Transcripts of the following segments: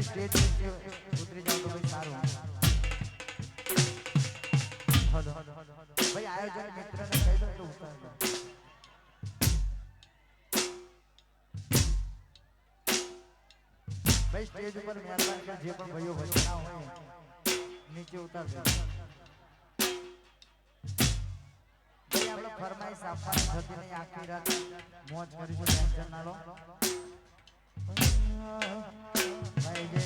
ભાઈ સ્ટેજ ઉતરી જાવ તો ભાઈ સારું ભાઈ આયોજક મિત્રને કહી દો તો ઉતાર દો ભાઈ સ્ટેજ ઉપર મહેરબાન કે જે પણ ભાઈઓ વચના હોય નીચે ઉતાર દો ભાઈ આપણે ફરમાઈશ આપવાની થતી નહીં આખી રાત મોજ કરીશું ટેન્શન ના લો ભાઈ જે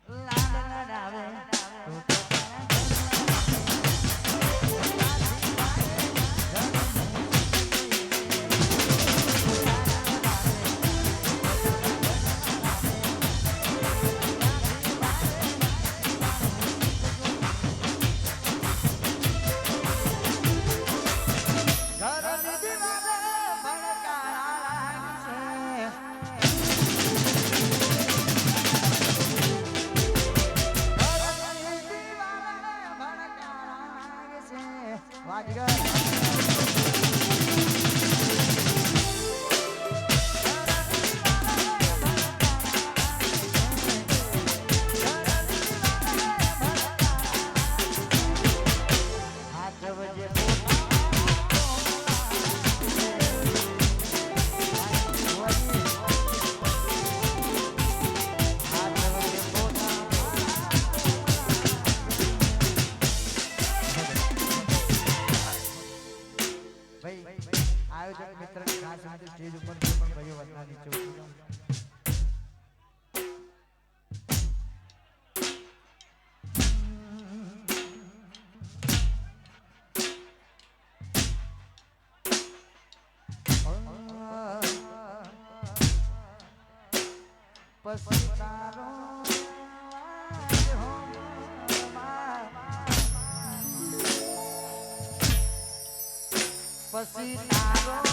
લાડ લડાવે આયોજક મિત્રને ખાસ સ્ટેજ ઉપર જે પણ ભાઈઓ વચના નીચે ઉતરી જાઓ પછી તારો પછી તારો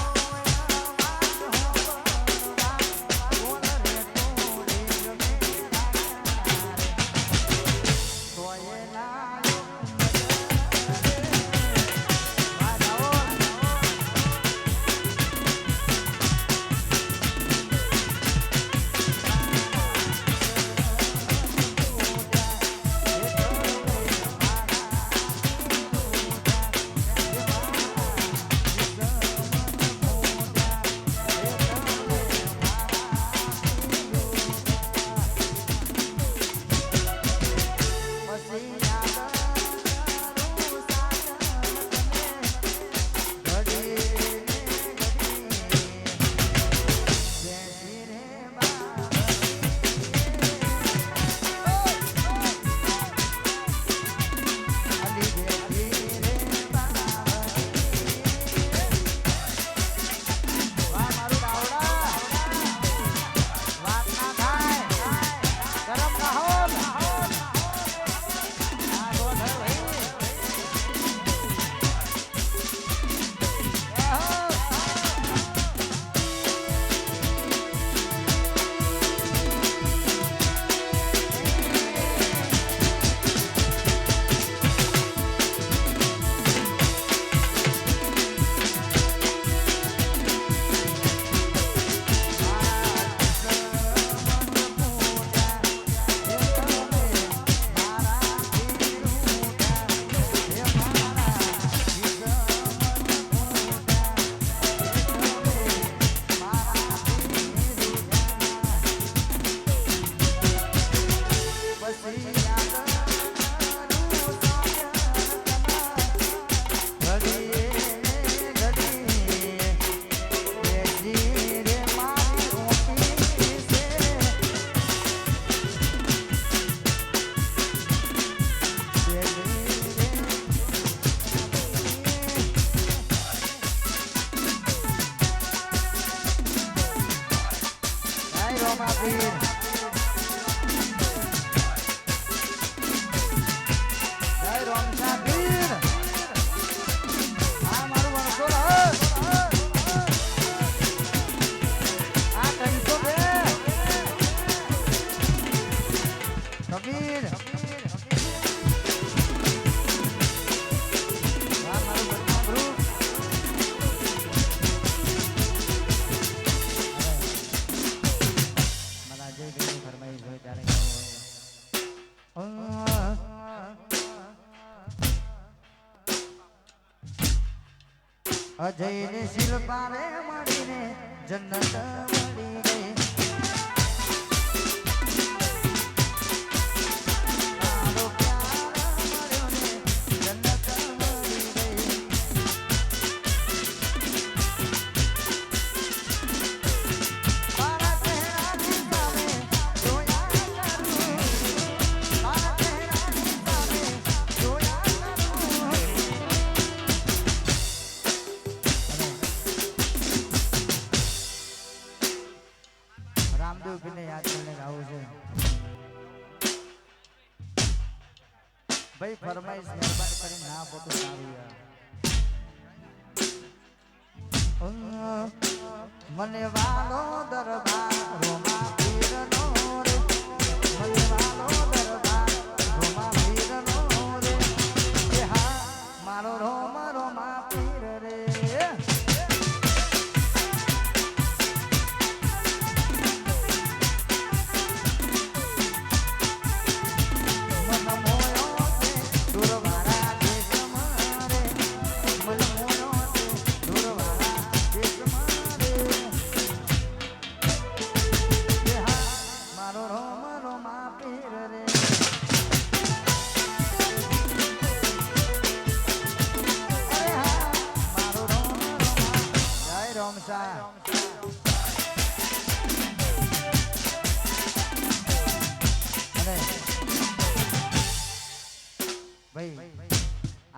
અજય ને શિલ્પારે મળીને જન્નત મળી ગઈ. તારો પ્યાર મળ્યો ને જન્નત મળી ગઈ. તારા ચહેરાની સામે જોયા કરું, તારા ચહેરાની સામે જોયા કરું. રામદેવ ને યાદ કરીને ગાવું છે ભાઈ. ફરમાઈશ મહેરબાની કરીને ના આપો તો સારું યાર. મને વાલો દરબારોમાં પીરનો રે, મને વાલો દરબારોમાં પીરનો રે, કે હા મારો રોમ રોમા પીર રે.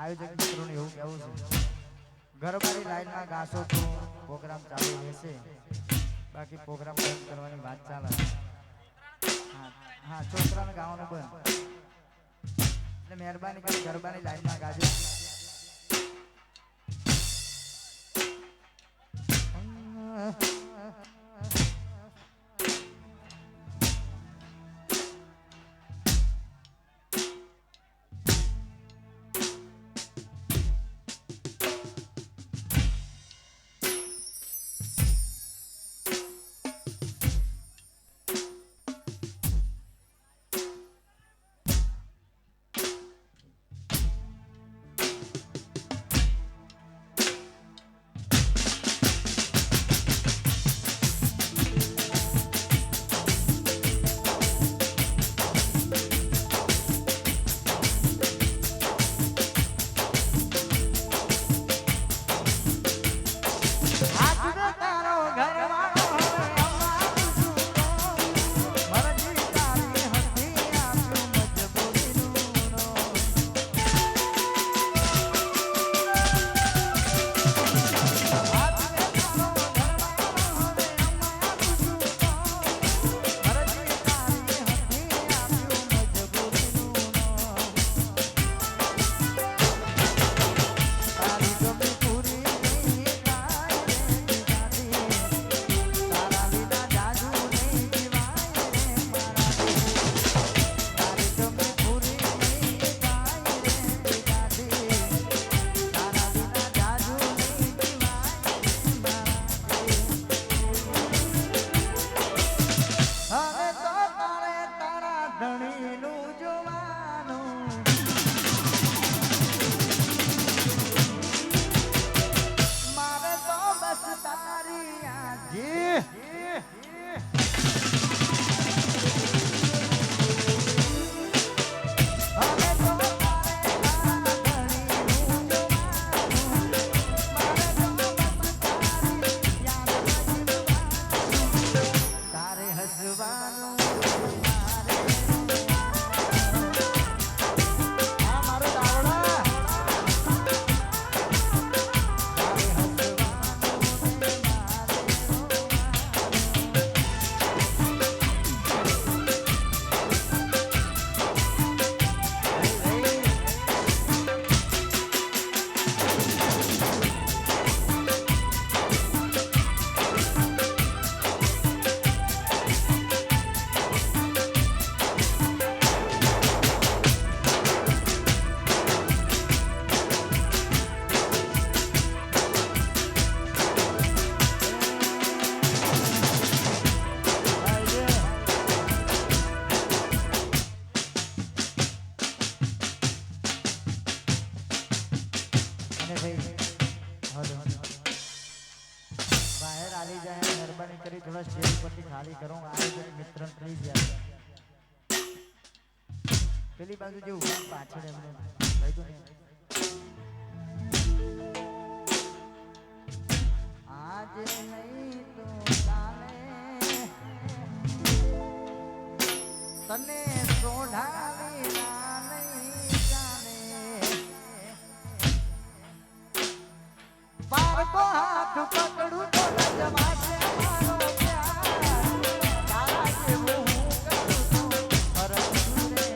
આયોજક મિત્રોને એવું કહેવું છે, ગરબાની લાઈનમાં ગાશો તો પ્રોગ્રામ ચાલુ રહેશે, બાકી પ્રોગ્રામ બંધ કરવાની વાત ચાલે. હા છોકરાને ગાવાનું બંધ, એટલે મહેરબાની કરી ગરબાની લાઈનમાં ગાજો. અને ભાઈ હલો બહાર આલી જાય મહેરબાની કરી થોડા સ્ટેજ પરથી ખાલી કરો આયોજક મિત્ર થઈ જાય પેલી બાજુ જે ઉભા પાછળ એમને કહી દો ને આજે નહીં તો કાલે તને સોઢાવી ના નહીં જાણે બાળકો હાથ પકડું તો જમાશે મારો પ્યાર તારા જેવું હું કરું છું હરખું રે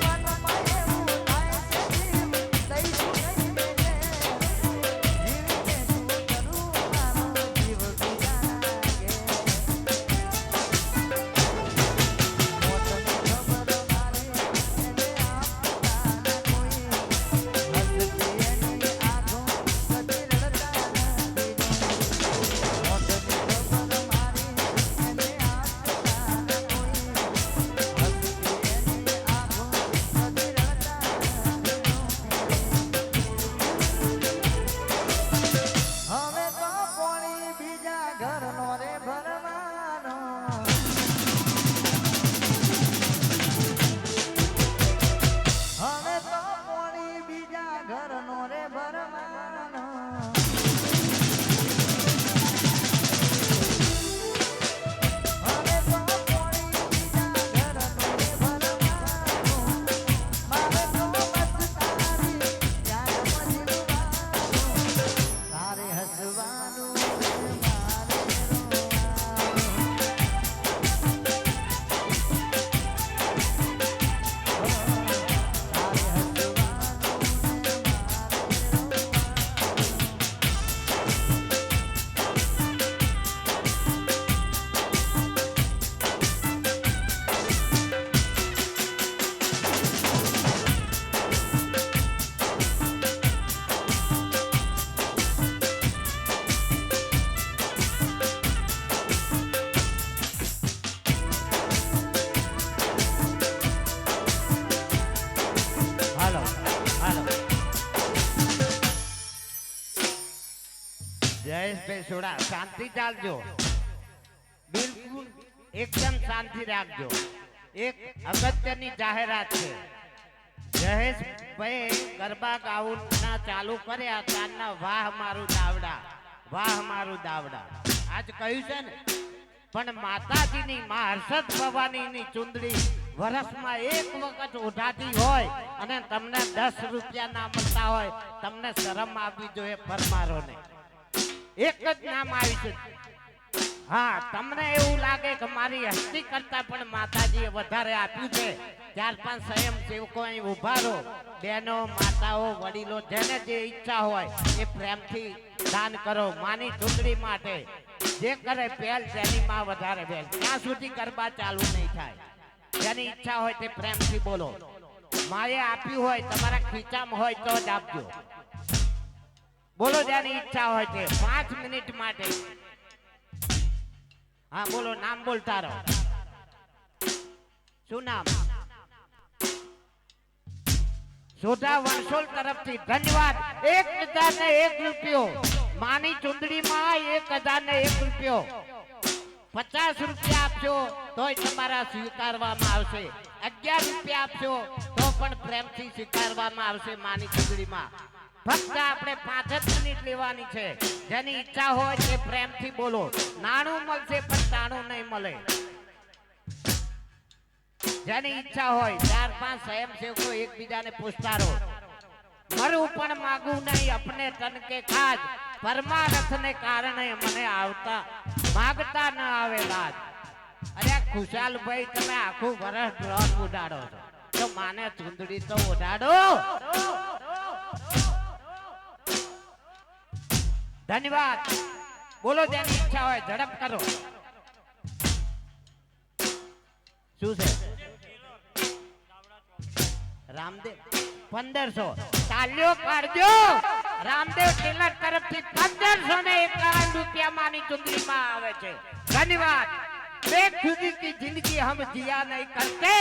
યાર મનમાં એવું થાય છે જીવ દઈશું નહીં મેલે જીવીને શું કરું મારો જીવ બીજા લાગે મોતની ખબર મારી એને આપતા કોઈ હસતી એની આંખો કદી રડતા નથી મોતની ખબર મારી એને આપતા કોઈ હસતી એની આંખો કદી રડતા હવે તો કોણી બીજા ઘરનો રે ભરવાનો હવે તો કોણી બીજા ઘરનો રે ભરવાનો હવે તો કોણી બીજા ઘરનો રે ભરવાનો મારે તો મત તારી યાદ મજવાનું તારે હસવાનું મારે હાલો હાલો જયેશભાઈ સોડા શાંતિ ચાલજો બિલકુલ એકદમ શાંતિ રાખજો એક અગત્યની જાહેરાત છે જયેશભાઈ ગરબા ગાઉના ચાલુ કર્યા ત્યારના વાહ મારું દાવડા આજ કહ્યું છે ને પણ માતાજીની માં હર્ષદ ભવાનીની ચુંદડી વર્ષમાં એક વખત ઉઠાતી હોય અને તમને 10 રૂપિયા ના મળતા હોય તમને શરમ આવવી જોઈએ પરમારોને એક જ નામ આવી છે હા તમને એવું લાગે કે મારી હસ્તી કરતા પણ માતાજીએ વધારે આપ્યું છે 4-5 સ્વયં સેવકો અહીં ઉભા રહો બહેનો માતાઓ વડીલો જેને જે ઈચ્છા હોય એ પ્રેમથી દાન કરો માની ચૂંટણી માટે જે કરે પહેલ જેની માં વધારે પહેલ ત્યાં સુધી ગરબા ચાલુ નહીં થાય જેની ઈચ્છા હોય તે પ્રેમથી બોલો માએ આપ્યું હોય તમારા ખીચામાં હોય તો જ આપજો બોલો જેની ઈચ્છા હોય તે 5 મિનિટ માટે હા બોલો નામ બોલતા રહો શું નામ સોઢા વંશોલ તરફથી ધન્યવાદ 1001 રૂપિયો માની ચુંદડીમાં 1001 રૂપિયો 50 રૂપિયા આપશો તોય તમારા સ્વીકારવામાં આવશે 11 રૂપિયા આપશો તો પણ પ્રેમથી સ્વીકારવામાં આવશે માની ચુંદડીમાં ફક્ત આપણે 5 જ મિનિટ લેવાની છે જેની ઈચ્છા હોય તે પ્રેમથી બોલો નાણું મળશે પણ તાણું નહીં મળે જેની ઈચ્છા હોય 4-5 સ્વયંસેવકો એકબીજાને પૂછતા રહો મરું પણ માગું નહીં અપને તન કે ખાજ પરમાર્થને કારણે મને આવતા માગતા ન આવે લાજ અરે ખુશાલ ભાઈ તમે આખું વર્ષ ડ્રોન ઉડાડો છો તો માને ચુંદડી તો ઉડાડો ધન્યવાદ બોલો જેની ઈચ્છા હોય ઝડપ કરો શું છે રામદેવ 1500 તાલ્યો પાડજો રામદેવ ટેલર તરફથી 1551 રૂપિયા માની ચુંદડીમાં આવે છે ધન્યવાદ बेखुदी की जिंदगी हम जिया नहीं करते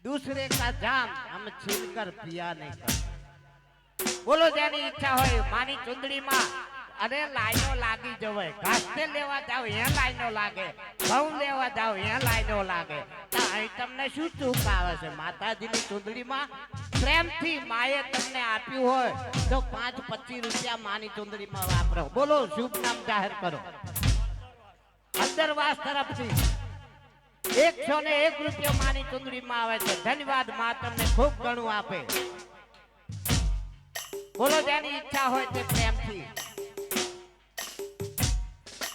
दूसरे का जाम हम छीन कर पिया नहीं करते। बोलो जेनी ઈચ્છા હોય માની ચુંદડીમાં અરે લાઈનો લાગી જવાય, ઘાસતે લેવા જાવ એ લાઈનો લાગે, ઘઉં લેવા જાવ એ લાઈનો લાગે, તો અહીં તમને શું ચૂક આવે છે? માતાજીની ચુંદડીમાં પ્રેમથી માએ તમને આપ્યું હોય તો 5-25 રૂપિયા માની ચુંદડીમાં વાપરો. બોલો શુભ નામ જાહેર કરો. અંદરવાસ તરફથી 101 રૂપિયા માની ચુંદડીમાં આવે છે. ધન્યવાદ, માં તમને ખૂબ ઘણું આપે. બોલો જેની ઈચ્છા હોય તે પ્રેમથી.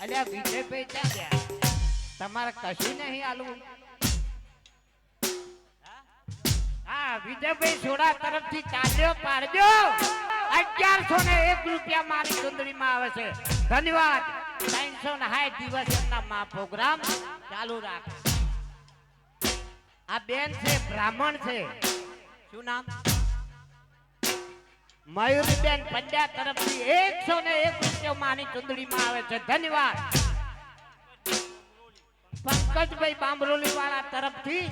અલ્યા વિજયભાઈ ક્યાં ગયા? તમારે કશું નહીં આલું? હા વિજયભાઈ સોડા તરફથી ચાલ્યો પાડજો. 1101 રૂપિયા મારી ચુંદડીમાં આવે છે. ધન્યવાદ. 360 દિવસ એમના માં પ્રોગ્રામ ચાલુ રાખે. આ બેન છે, બ્રાહ્મણ છે. શું નામ? મયુરબેન પંડ્યા તરફથી 101 રૂપિયા માની ચુંદડીમાં આવે છે. ધન્યવાદ. પંકજભાઈ બાંબરોલી વાળા તરફથી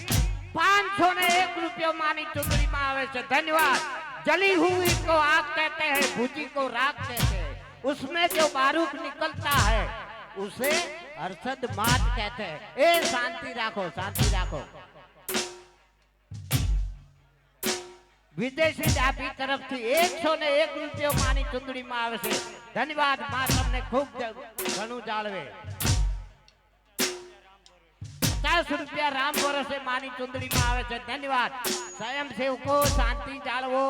501 રૂપિયા માની ચુંદડીમાં આવે છે. ધન્યવાદ. जली हुई को आग कहते हैं, भूजी को राख कहते हैं, उसमें जो बारूद निकलता है उसे हर्षद मात कहते हैं. ए शांति રાખો, શાંતિ રાખો. વિદેશી ડાબી તરફથી 101 રૂપિયા માની ચુંદડીમાં આવે છે. ધન્યવાદ, માં તમને ખૂબ ઘણું જાળવે. 50 રૂપિયા રામ ભરોસે માની ચુંદડીમાં આવે છે. ધન્યવાદ. સ્વયંસેવકો શાંતિ જાળવો,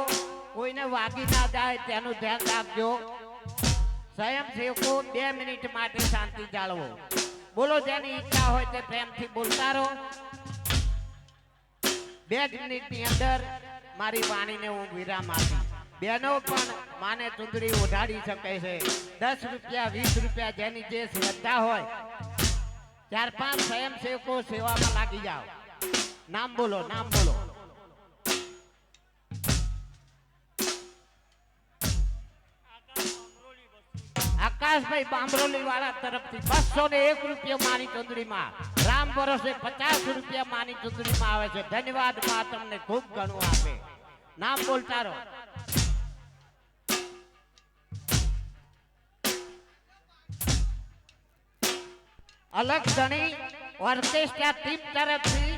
કોઈને વાગી ના જાય તેનું ધ્યાન રાખજો. સ્વયંસેવકો 2 મિનિટ માટે શાંતિ જાળવો. બોલો જેની ઈચ્છા હોય તે પ્રેમથી બોલતા રહો. 2 મિનિટની અંદર મારી વાણીને હું વિરામ આપી. બહેનો પણ માને ચુંદડી ઓઢાડી શકે છે. 10 રૂપિયા 20 રૂપિયા જેની જે શ્રદ્ધા હોય 4-5 સ્વયંસેવકો સેવામાં લાગી જાઓ. નામ બોલો, નામ બોલો. આકાશભાઈ બાંબરોલી વાળા તરફથી 201 રૂપિયા માની ચુંદડીમાં. રામ ભરોસે 50 રૂપિયા માની ચુંદડીમાં આવે છે. ધન્યવાદ, માં તમને ખૂબ ઘણું આપે. નામ બોલતા રહો. અલગ ધણી ઓર્કેસ્ટ્રા ટીમ તરફથી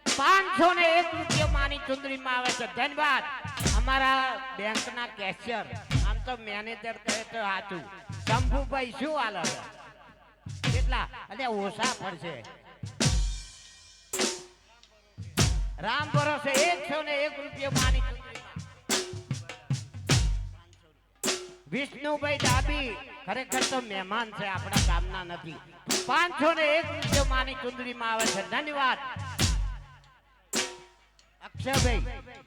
501 રૂપિયા માની ચુંદડીમાં આવે છે. ધન્યવાદ. અમારા બેંકના કેશિયર, આમ તો મેનેજર કહે તો સાચું, શંભુભાઈ શું હાલ છે? કેટલા? એટલે ઓછા પડશે. રામ ભરોસે 101 રૂપિયા માની ચુંદડીમાં. વિષ્ણુભાઈ ડાબી ખરેખર તો મહેમાન છે, આપણા ગામના નથી. 501 રૂપિયા માની ચુંદડીમાં આવે છે. ધન્યવાદ.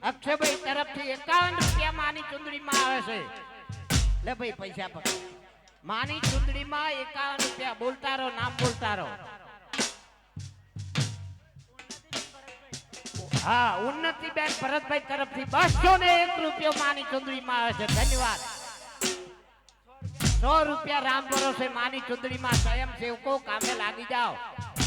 અક્ષયભાઈ તરફથી 51 રૂપિયા માની ચુંદડીમાં આવે છે. લે ભાઈ પૈસા પકડ. માની ચુંદડીમાં 51 રૂપિયા. બોલતા રહો, નામ બોલતા રહો. હા, ઉન્નતિબેન ભરતભાઈ તરફથી 201 રૂપિયા માની ચુંદડીમાં આવે છે. ધન્યવાદ. 100 રૂપિયા રામ ભરોસે માની ચુંદડીમાં. સ્વયંસેવકો કામે લાગી જાઓ.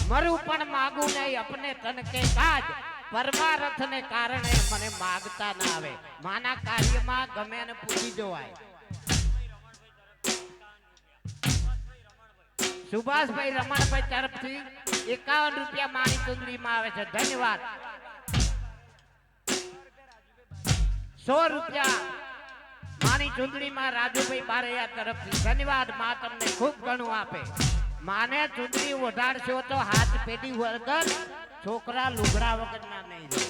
મરું પણ માગું નહીં, અપને તન કે કાજ, પરમારથ ને કારણે મને માગતા ના આવે. માના કાર્યમાં ગમે ને પૂછી જોવાય. સુભાષભાઈ રમણભાઈ તરફથી 51 રૂપિયા માની ચુંદડીમાં આવે છે. ધન્યવાદ. 100 રૂપિયા માની ચુંદડીમાં રાજુભાઈ બારૈયા તરફથી. ધન્યવાદ, માં તમને ખૂબ ઘણું આપે. માને ચુંદડી ઓઢાડશો તો હાથ પેઢી વગર, છોકરા લુગડા વગરના નહીં રહે.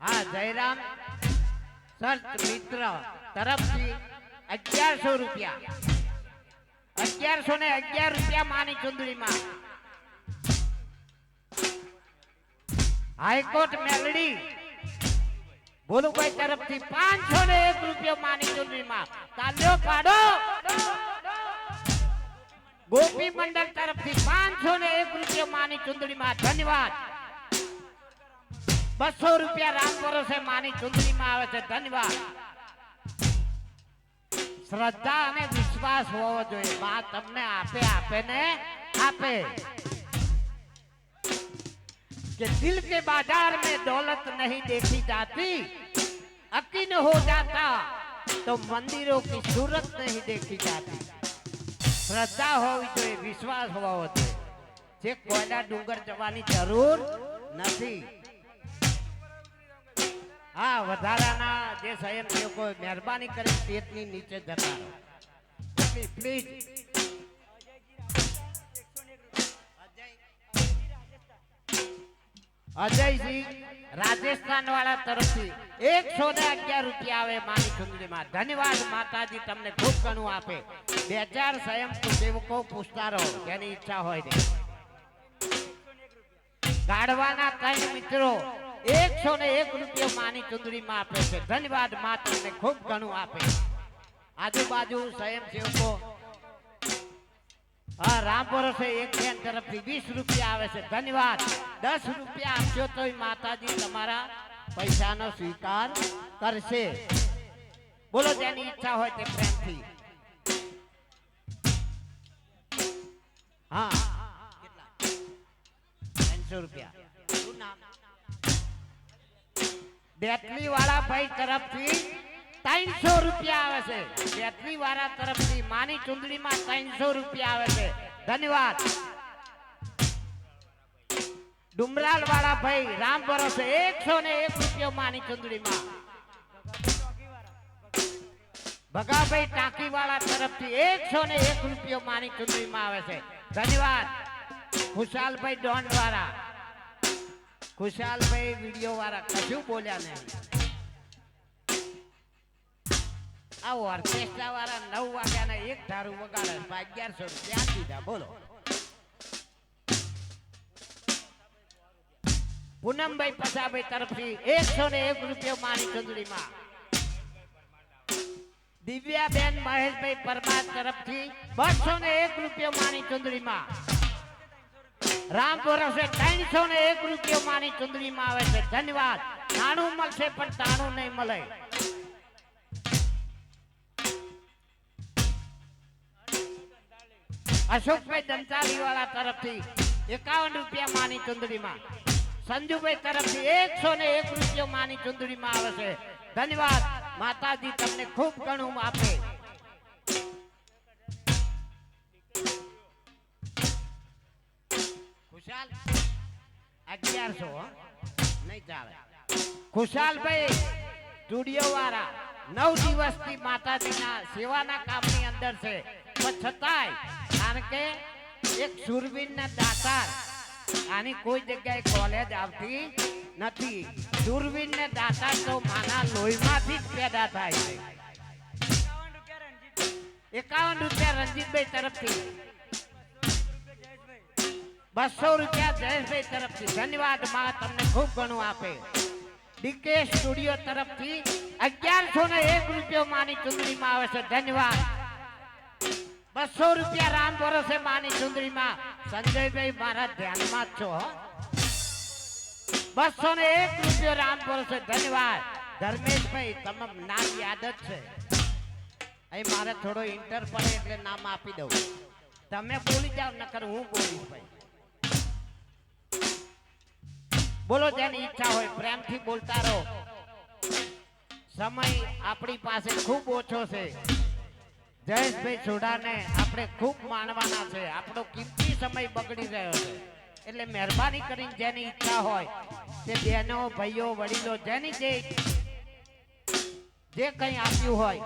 હા, જયરામ સંત મિત્ર તરફથી 1100 રૂપિયા. 1111 રૂપિયા માની ચુંદડીમાં. હાઈકોર્ટ મેલડી ભોલુભાઈ તરફથી 501 રૂપિયા માની ચુંદડીમાં. તાલ્યો પાડો. ગોપી મંડળ તરફથી 501 રૂપિયો માની ચુંદડીમાં ધન્યવાદ. 200 રૂપિયા રામ ભરોસે માની ચુંદડીમાં આવે છે ધન્યવાદ. શ્રદ્ધા અને વિશ્વાસ હોવો જોઈએ. માં તમને આપે ને આપે. कि दिल के बाजार में दौलत नहीं देखी जाती, अकीन हो जाता तो मंदिरों की सूरत नहीं देखी जाती. श्रद्धा होवी જોઈએ, વિશ્વાસ હોવો જોઈએ. જે કોયલા ડુંગર જવાની જરૂર નથી. હા, વધારાના જે સ્વયંસેવકો મહેરબાની કરી પેટની નીચે જતા રહો પ્લીઝ. અજયજી રાજસ્થાન વાળા તરફથી 111 રૂપિયા આવે માની ચુંદડીમાં ધન્યવાદ. માતાજી તમને ખૂબ ઘણું આપે. 2000 સ્વયં સેવકો પૂછતા રહો જેની ઈચ્છા હોય તે. ગાઢવાના 3 મિત્રો 101 રૂપિયા માની ચુંદડીમાં આપે છે ધન્યવાદ. મા તમને ખૂબ ઘણું આપે. આજુબાજુ સ્વયં સેવકો હા, રામ ભરોસે એક બેન તરફથી 20 રૂપિયા આવે છે ધન્યવાદ. 10 રૂપિયા આપજો તોય માતાજી તમારા પૈસાનો સ્વીકાર કરશે. બોલો જેની ઈચ્છા હોય તે પ્રેમથી. હા, કેટલા? 300 રૂપિયા. શું નામ? બેટલી વાળા ભાઈ તરફથી 300 રૂપિયા આવે છે. બેટલી વાળા તરફથી માની ચુંદડીમાં 300 રૂપિયા આવે છે ધન્યવાદ. ડુમરાલ વાળા ભાઈ રામ ભરોસે 101 રૂપિયા માની ચુંદડીમાં. ભગાભાઈ ટાંકી વાળા તરફથી 101 રૂપિયા માની ચુંદડીમાં આવે છે ધન્યવાદ. ખુશાલભાઈ ડોન વાળા, ખુશાલભાઈ વિડીયો વાળા કશું બોલ્યા નહીં. આ ઓર્કેસ્ટ્રા વાળા 9 વાગ્યાના એક ધારું વગાડે 1100 રૂપિયા દીધા. બોલો. પૂનમભાઈ પસાભાઈ તરફથી 101 રૂપિયા માની ચુંદડીમાં. દિવ્યાબેન મહેશભાઈ પરમાર તરફથી 201 રૂપિયા માની ચુંદડીમાં. રામ ભરોસે 301 રૂપિયા માની ચુંદડીમાં આવે છે ધન્યવાદ. નાણું મળશે પણ તાણું નહીં મળે. અશોકભાઈ દંતાલી વાળા તરફથી 51 રૂપિયા માની ચુંદડીમાં. સંજુભાઈ તરફથી 101 રૂપિયા માની ચુંદડીમાં આવે છે ધન્યવાદ. માતાજી તમને ખૂબ ઘણું આપે. ખુશાલ 1100 નહીં ચાલે. ખુશાલભાઈ સ્ટુડિયો વાળા 9 દિવસથી માતાજીના સેવાના કામની અંદર છે પણ છતાંય કારણ કે એક સુરવીરના દાતાર આની કોઈ જગ્યાએ કોલેજ આવતી નથી. સુરવીરને દાતાર તો માના લોહીમાંથી જ પેદા થાય છે. 51 રૂપિયા રંજીતભાઈ તરફથી. 200 રૂપિયા જયેશભાઈ તરફથી ધન્યવાદ. માં તમને ખૂબ ઘણું આપે. ડીકે સ્ટુડિયો તરફથી 1101 રૂપિયા માની ચુંદડીમાં આવે છે ધન્યવાદ. 200 રૂપિયા રામ ભરોસે માની ચુંદડીમાં. સંજયભાઈ મારા ધ્યાનમાં જ છો. 201 રૂપિયા રામ ભરોસે ધન્યવાદ. ધર્મેશભાઈ તમામ નામ યાદ જ છે. અહીં મારે થોડો ઇન્ટર પડે એટલે નામ આપી દઉં. તમે બોલી જાઓ નકર હું બોલીશ ભાઈ. બોલો જેની ઈચ્છા હોય પ્રેમથી બોલતા રહો. સમય આપણી પાસે ખૂબ ઓછો છે. જયેશભાઈ સોઢાને આપણે ખૂબ માણવાના છે. આપણો કિંમતી સમય બગડી રહ્યો છે એટલે મહેરબાની કરીને જેની ઈચ્છા હોય તે બહેનો ભાઈઓ વડીલો જેની જે કંઈ આપ્યું હોય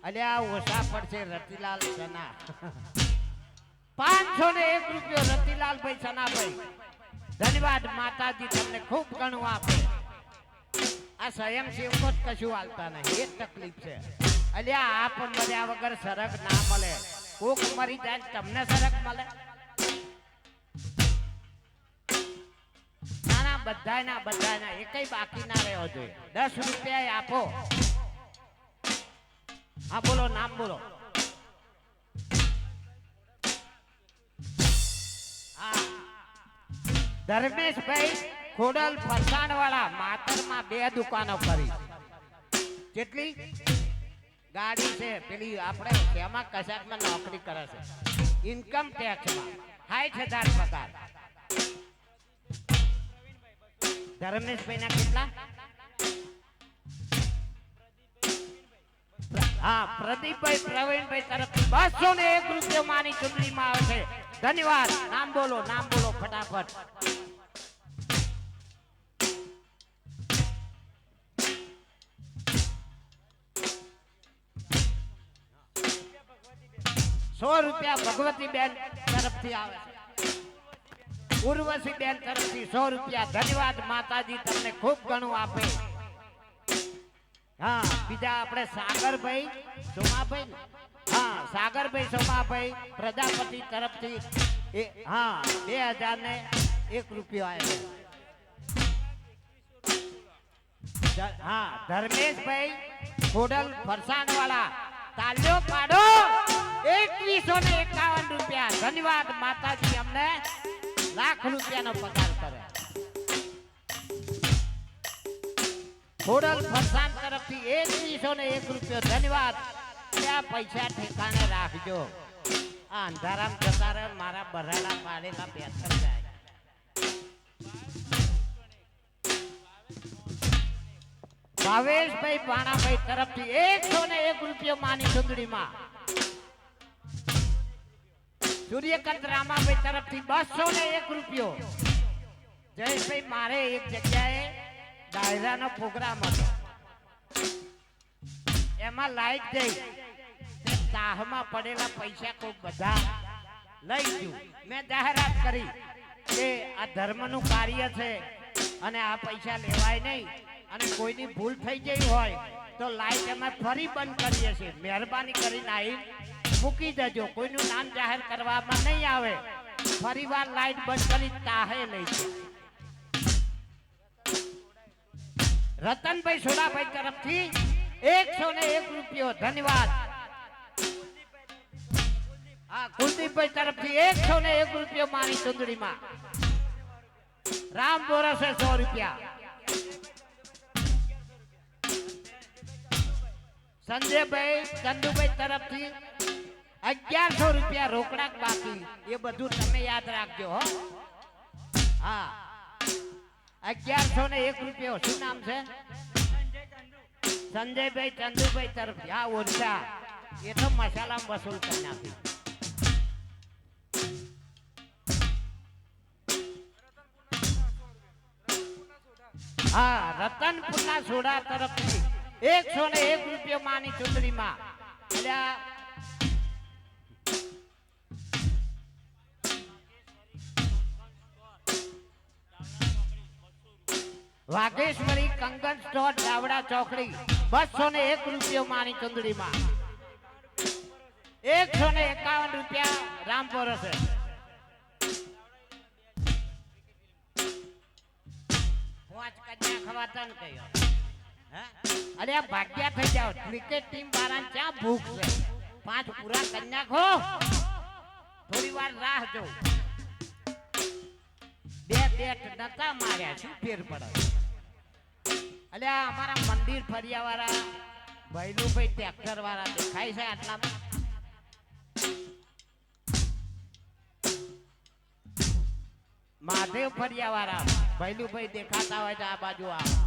અલ્યા ઓછા પડશે. રતિલાલ સના 501 રૂપિયો રતિલાલભાઈ સનાભાઈ ધન્યવાદ. માતાજી તમને ખૂબ ઘણું આપે. આ સ્વયંસેવકો જ કશું હાલતા નહીં એ જ તકલીફ છે. અલ્યા આપ મર્યા વગર સરગ ના મળે. કોક મરી જાય તમને સરગ મળે? ના બધાના એકઈ બાકી ના રહ્યો જોઈએ. 10 રૂપિયા આપો. હા બોલો, નામ બોલો. ધર્મેશભાઈ ખોડલ ફરસાણ વાળા માતરમાં 2 દુકાનો કરી. કેટલી ગાડી છે પેલી આપણે તેમાં કશાકમાં નોકરી કરે છે, ઇન્કમ ટેક્સમાં 60,000 પગાર. ધર્મેશભાઈ ના કેટલા? હા, પ્રદીપભાઈ પ્રવીણભાઈ તરફથી 201 રૂપિયો માની ચૂંટણીમાં આવે છે. ધન્યવાદ. નામ બોલો ફટાફટ. ₹100 ભગવતીબેન તરફથી આવે છે. ઉર્વશીબેન તરફથી ₹100. ધન્યવાદ. માતાજી તમને ખૂબ ઘણું આપે. હા, બીજા આપણે સાગરભાઈ સોમાભાઈ ને? હા, સાગરભાઈ સોમાભાઈ પ્રજાપતિ તરફથી હા 2001 રૂપિયો આવે છે. હા, ધર્મેશભાઈ ખોડલ ફરસાણ વાળા તાલ્યો પાડો 2151 રૂપિયા. ધન્યવાદ. માતાજી અમને લાખ રૂપિયાનો પગાર કરે. ખોડલ ફરસાણ તરફથી 2101 રૂપિયો. ધન્યવાદ. ત્યાં પૈસા ઠેકાણે રાખજો. આ અંધારામ જતા રહે મારા બરાડા પાડેલા બેસર જાય. ભાવેશભાઈ પાણાભાઈ તરફથી 101 રૂપિયો માની ચૂંટણીમાં. સૂર્યકાંત રામાભાઈ તરફથી 201 રૂપિયો. જયેશભાઈ મારે એક જગ્યાએ ડાયરાનો પ્રોગ્રામ હતો, એમાં લાઈટ જઈ તાહમાં પડેલા પૈસા કોઈ બધા લઈ ગયું. મેં જાહેરાત કરી કે આ ધર્મનું કાર્ય છે અને આ પૈસા લેવાય નહીં, અને કોઈની ભૂલ થઈ ગઈ હોય તો લાઈટ અમે ફરી બંધ કરીએ છીએ. મહેરબાની કરીને આવી મૂકી દેજો. કોઈનું નામ જાહેર કરવામાં નહીં આવે. ફરી વાર લાઈટ બંધ કરી તાહે લઈ છે. રતનભાઈ સોડાભાઈ તરફથી 101 રૂપિયો. ધન્યવાદ. હા, કુલદીપભાઈ તરફથી 101 રૂપિયો મારી ચૂંટણીમાં. રામ બોરસે 100 રૂપિયા. સંજયભાઈ ચંદુભાઈ તરફથી 1100 રૂપિયા રોકડા બાકી. એ બધું તમે યાદ રાખજો હો. હા, 1101 રૂપિયો. શું નામ છે? સંજયભાઈ ચંદુભાઈ તરફથી. હા, ઓછા એ તો મસાલા વસૂલ કરી નાખી. હા, રતનપુરના સોડા તરફથી 101 રૂપિયો માની ચૂંટણીમાં. વાઘેશ્વરી કંગન સ્ટોર દાવડા ચોકડી 201 રૂપિયો માની ચૂંટણીમાં. 151 રૂપિયા રામપુર છે. કન્યા ખવાતા ને કયો અરે આ ભાગ્યા થઈ જાવ. ક્રિકેટ ટીમ વાળા ક્યાં ભૂખ છે? 5 પૂરા કન્યા ખો. થોડી વાર રાહ જો. 2 બેટ નતા માર્યા. શું ફેર પડે? અલ્યા અમારા મંદિર ફરિયા વાળા ભૈલુભાઈ ટ્રેક્ટર વાળા દેખાય છે આટલામાં. મહાદેવ ફરિયા વાળા ભૈલુભાઈ દેખાતા હોય તો આ બાજુ આવો.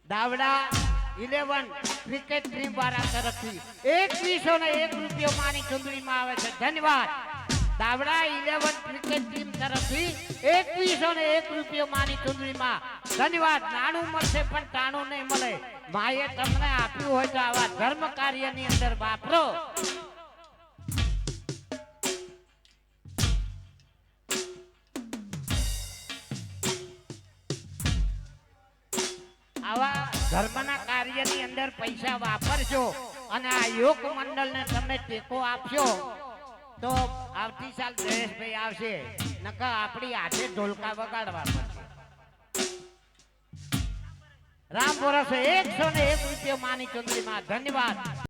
દાવડા 11 ક્રિકેટ ટીમ વાળા તરફથી 2101 રૂપિયો માની ચૂંટણીમાં આવે છે. ધન્યવાદ. દાવડા 11 ક્રિકેટ ટીમ તરફથી 2101 રૂપિયો માની ચૂંટણીમાં. ધન્યવાદ. નાણું મળશે પણ ટાણું નહીં મળે. માએ તમને આપ્યું હોય તો આવા ધર્મ કાર્યની અંદર વાપરો. આવા ધર્મના કાર્યની અંદર પૈસા વાપરજો અને આ યોગ મંડળને તમે ટેકો આપશો તો આવતી સાલ જયેશભાઈ આવશે. નકર આપણી હાથે ઢોલકા વગાડવા પડશે. રામ બોરસે 101 રૂપિયો માની ચૂંટણીમાં. ધન્યવાદ.